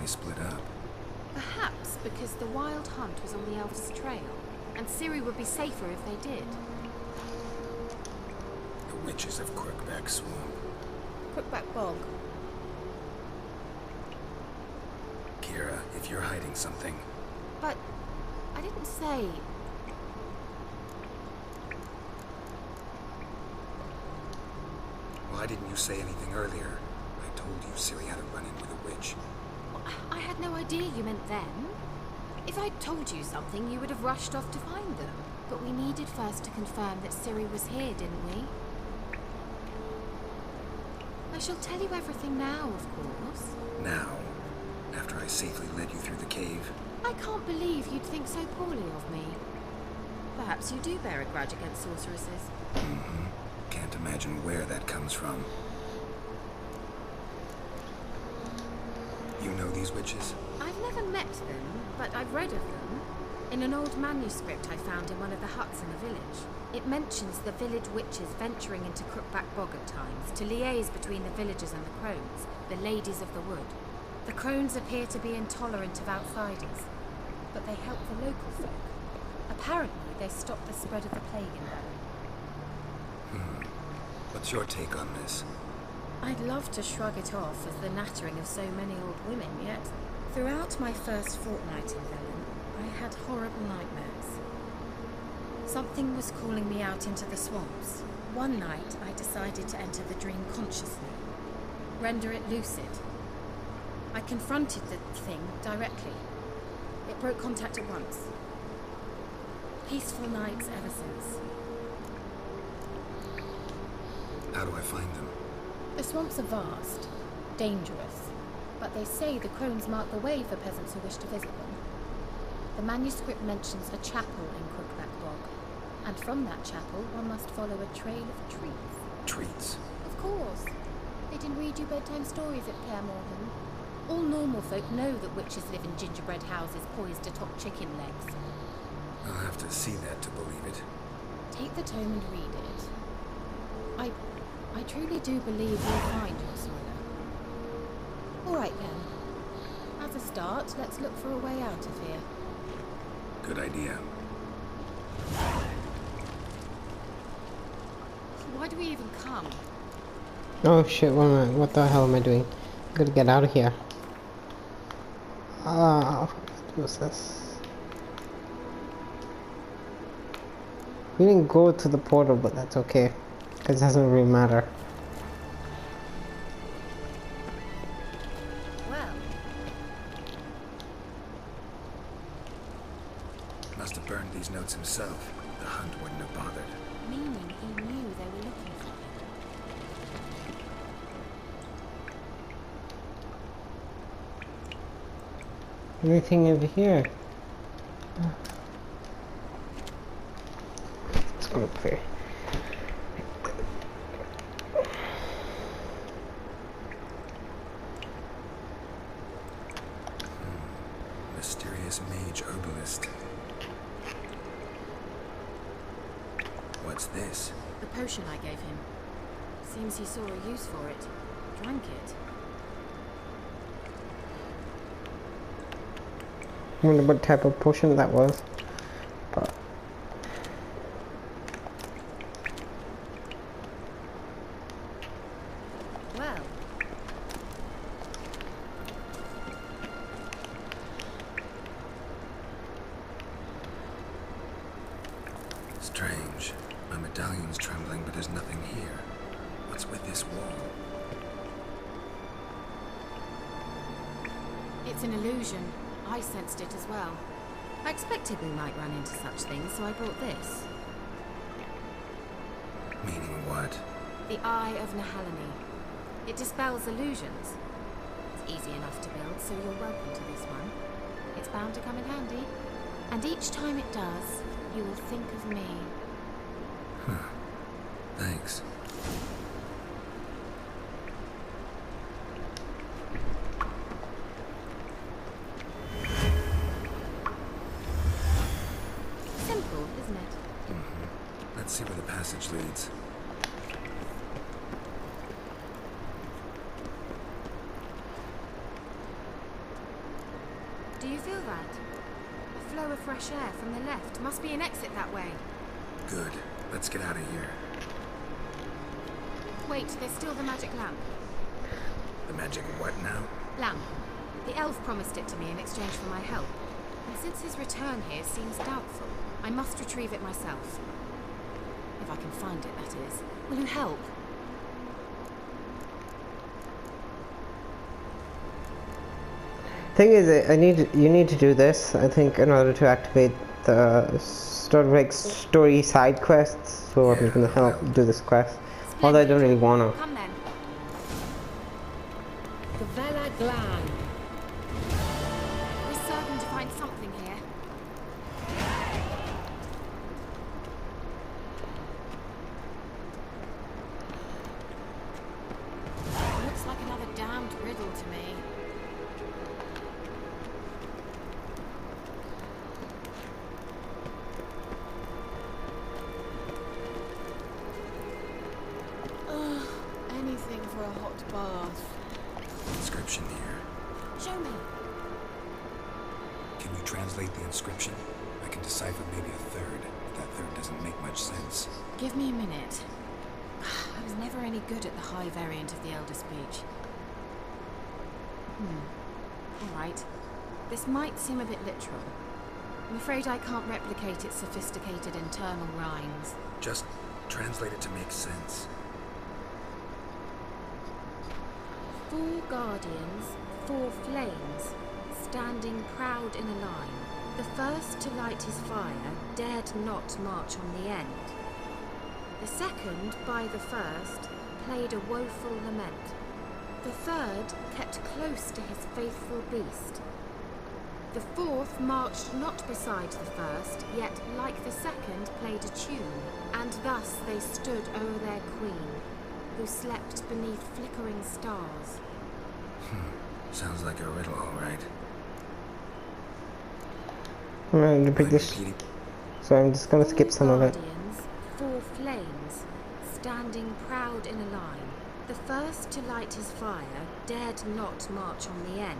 they split up. Perhaps because the wild hunt was on the elves' trail, and Ciri would be safer if they did. The witches of Crookback Swamp. Crookback Bog. Kira, if you're hiding something... But I didn't say... Why didn't you say anything earlier? I told you Ciri had a run-in with a witch. I had no idea you meant them. If I'd told you something, you would have rushed off to find them. But we needed first to confirm that Ciri was here, didn't we? I shall tell you everything now, of course. Now? After I safely led you through the cave? I can't believe you'd think so poorly of me. Perhaps you do bear a grudge against sorceresses. Mm-hmm. Can't imagine where that comes from. You know these witches? I've never met them, but I've read of them. In an old manuscript I found in one of the huts in the village. It mentions the village witches venturing into Crookback Bog at times to liaise between the villagers and the crones, the ladies of the wood. The crones appear to be intolerant of outsiders, but they help the local folk. Apparently they stop the spread of the plague in Berlin. What's your take on this? I'd love to shrug it off as the nattering of so many old women, yet throughout my first fortnight in Berlin, I had horrible nightmares. Something was calling me out into the swamps. One night, I decided to enter the dream consciously, render it lucid. I confronted the thing directly. It broke contact at once. Peaceful nights ever since. How do I find them? The swamps are vast, dangerous, but they say the crones mark the way for peasants who wish to visit them. The manuscript mentions a chapel in Crookback Bog, and from that chapel one must follow a trail of treats. Treats? Of course. They didn't read you bedtime stories at Care Morgan. All normal folk know that witches live in gingerbread houses poised atop chicken legs. I'll have to see that to believe it. Take the tome and read it. I truly do believe you'll find your Sawyer. All right then. As a start, let's look for a way out of here. Good idea. Why do we even come? Oh shit, what the hell am I doing? I gotta get out of here. What's this? We didn't go to the portal, but that's okay. Because it doesn't really matter. Well. Must have burned these notes himself. The hunt wouldn't have bothered. Meaning he knew they were looking for him. Anything over here? Let's go up here. Mysterious mage herbalist. What's this? The potion I gave him. Seems he saw a use for it. Drank it. I wonder what type of potion that was. But Well. Strange. My medallion's trembling, but there's nothing here. What's with this wall? It's an illusion. I sensed it as well. I expected we might run into such things, so I brought this. Meaning what? The Eye of Nahalani. It dispels illusions. It's easy enough to build, so you're welcome to this one. It's bound to come in handy. And each time it does, you will think of me. Huh. Thanks. Simple, isn't it? Mm-hmm. Let's see where the passage leads. feel that? A flow of fresh air from the left. Must be an exit that way. Good. Let's get out of here. Wait, there's still the magic lamp. The magic what now? Lamp. The elf promised it to me in exchange for my help. And since his return here seems doubtful, I must retrieve it myself. If I can find it, that is. Will you help? Thing is, you need to do this, I think, in order to activate the story side quests. So I'm just gonna help do this quest. Although I don't really wanna. Come then. The Vela Glan. We're certain to find something here. Looks like another damned riddle to me. Anything for a hot bath. Inscription here. Show me. Can you translate the inscription? I can decipher maybe a third, but that third doesn't make much sense. Give me a minute. I was never any good at the high variant of the Elder Speech. Alright. This might seem a bit literal. I'm afraid I can't replicate its sophisticated internal rhymes. Just translate it to make sense. 4 guardians, 4 flames, standing proud in a line. The first to light his fire dared not march on the end. The second, by the first, played a woeful lament. The third kept close to his faithful beast. The fourth marched not beside the first, yet like the second played a tune, and thus they stood o'er their queen, who slept beneath flickering stars. Sounds like a riddle, all right. I'm gonna repeat this. So I'm just gonna skip some of it. 4 flames, standing proud in a line. The first to light his fire dared not march on the end.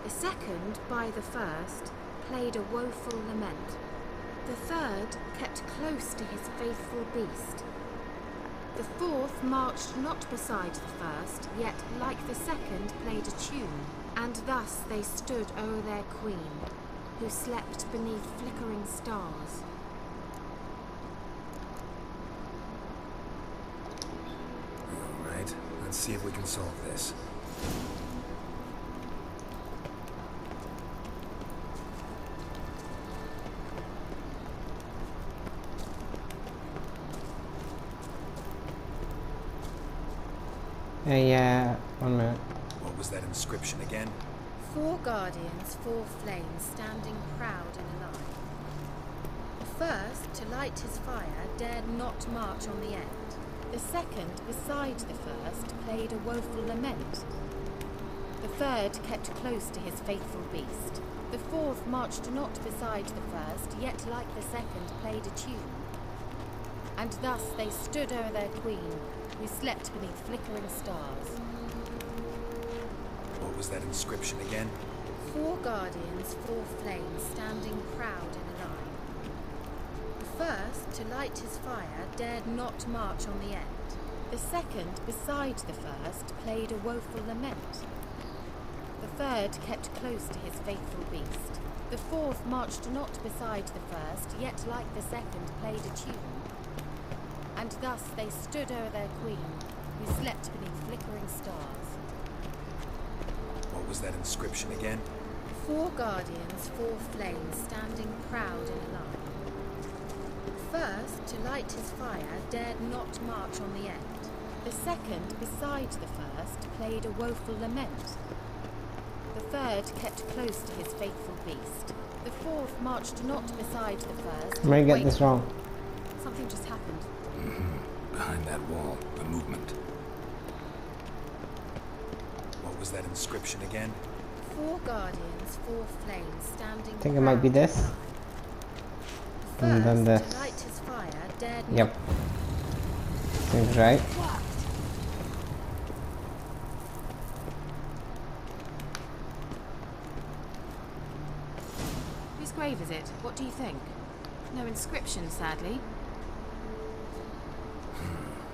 The second, by the first, played a woeful lament. The third kept close to his faithful beast. The fourth marched not beside the first, yet like the second played a tune, and thus they stood o'er their queen, who slept beneath flickering stars. All right, let's see if we can solve this. Yeah, 1 minute. What was that inscription again? 4 guardians, 4 flames, standing proud in a line. The first, to light his fire, dared not march on the end. The second, beside the first, played a woeful lament. The third kept close to his faithful beast. The fourth marched not beside the first, yet like the second played a tune. And thus they stood o'er their queen, who slept beneath flickering stars. What was that inscription again? 4 guardians, 4 flames, standing proud in a line. The first, to light his fire, dared not march on the end. The second, beside the first, played a woeful lament. The third kept close to his faithful beast. The fourth marched not beside the first, yet like the second played a tune. And thus they stood o'er their queen, who slept beneath flickering stars. What was that inscription again? 4 guardians, 4 flames, standing proud in a line. First, to light his fire, dared not march on the end. The second, beside the first, played a woeful lament. The third kept close to his faithful beast. The fourth marched not beside the first. I might get this wrong. Something just happened. Behind that wall, a movement. What was that inscription again? 4 guardians, 4 flames, standing. I think it might be this. And then this. To light his fire, dared Yep. Seems right. grave is it? What do you think? No inscription, sadly.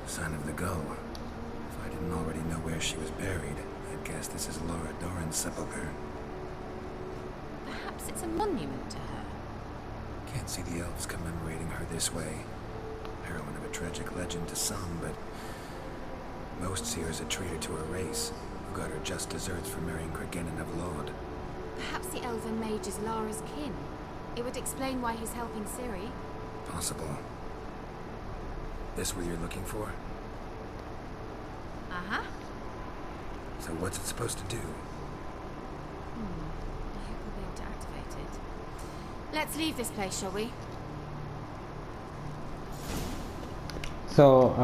Sign of the Gull. If I didn't already know where she was buried, I'd guess this is Laura Doran's sepulchre. Perhaps it's a monument to her. Can't see the elves commemorating her this way. Heroine of a tragic legend to some, but most see her as a traitor to her race, who got her just deserts for marrying Cregennan of Laud. Perhaps the elven mage is Lara's kin. It would explain why he's helping Ciri. Possible. This what you're looking for? Uh-huh. So what's it supposed to do? I hope we'll be able to activate it. Let's leave this place, shall we? So,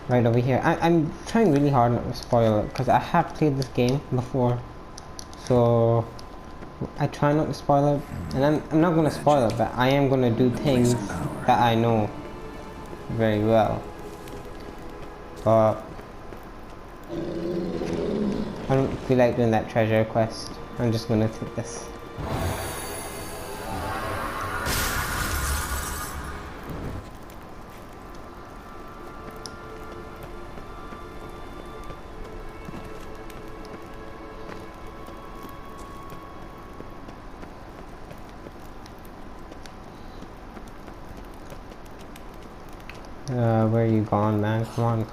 right over here. I'm trying really hard not to spoil it because I have played this game before. So, I try not to spoil it. And I'm not going to spoil it, but I am going to do things that I know very well. But I don't feel like doing that treasure quest. I'm just going to take this. Where are you gone, man? Come on,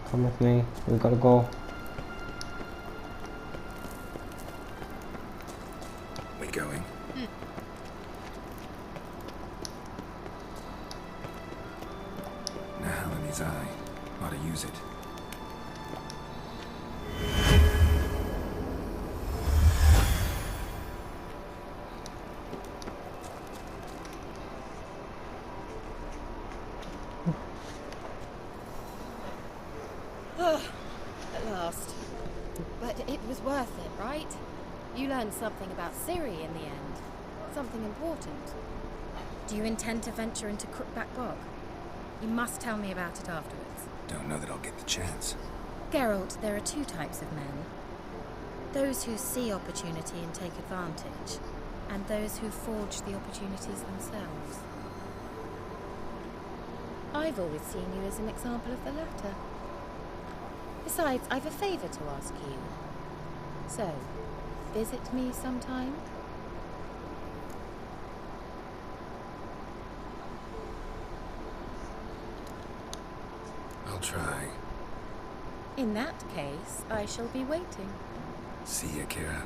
come with me. We gotta go. We going? Now Helene's eye. Ought to use it. At last. But it was worth it, right? You learned something about Ciri in the end. Something important. Do you intend to venture into Crookback Bog? You must tell me about it afterwards. Don't know that I'll get the chance. Geralt, there are two types of men. Those who see opportunity and take advantage, and those who forge the opportunities themselves. I've always seen you as an example of the latter. Besides, I've a favour to ask you. So, visit me sometime? I'll try. In that case, I shall be waiting. See ya, Kira.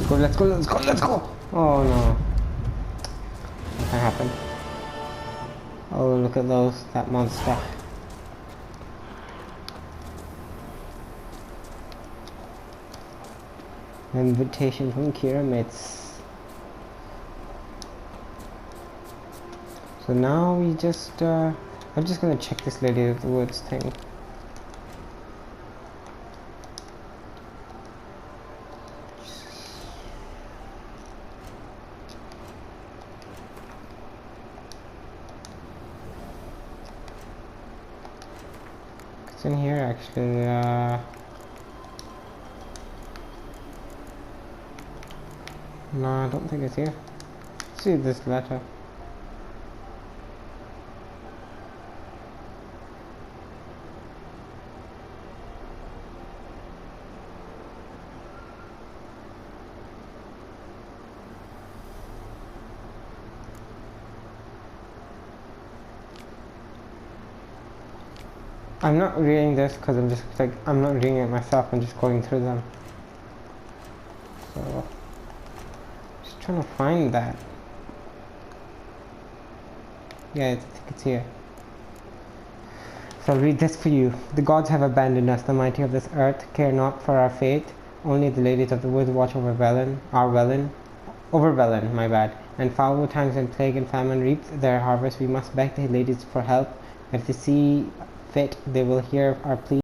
Let's go. Oh no. What happened? Oh, look at that monster. An invitation from Kira mates. So now we just, I'm just gonna check this Lady of the Woods thing. It's in here actually, no, I don't think it's here. Let's see this letter. I'm not reading this because I'm just like, I'm not reading it myself, I'm just going through them. So, just trying to find that. Yeah, I think it's here. So I'll read this for you. The gods have abandoned us, the mighty of this earth care not for our fate. Only the ladies of the woods watch over Velen, my bad. And foul times and plague and famine reap their harvest. We must beg the ladies for help. If they see fit, they will hear our plea.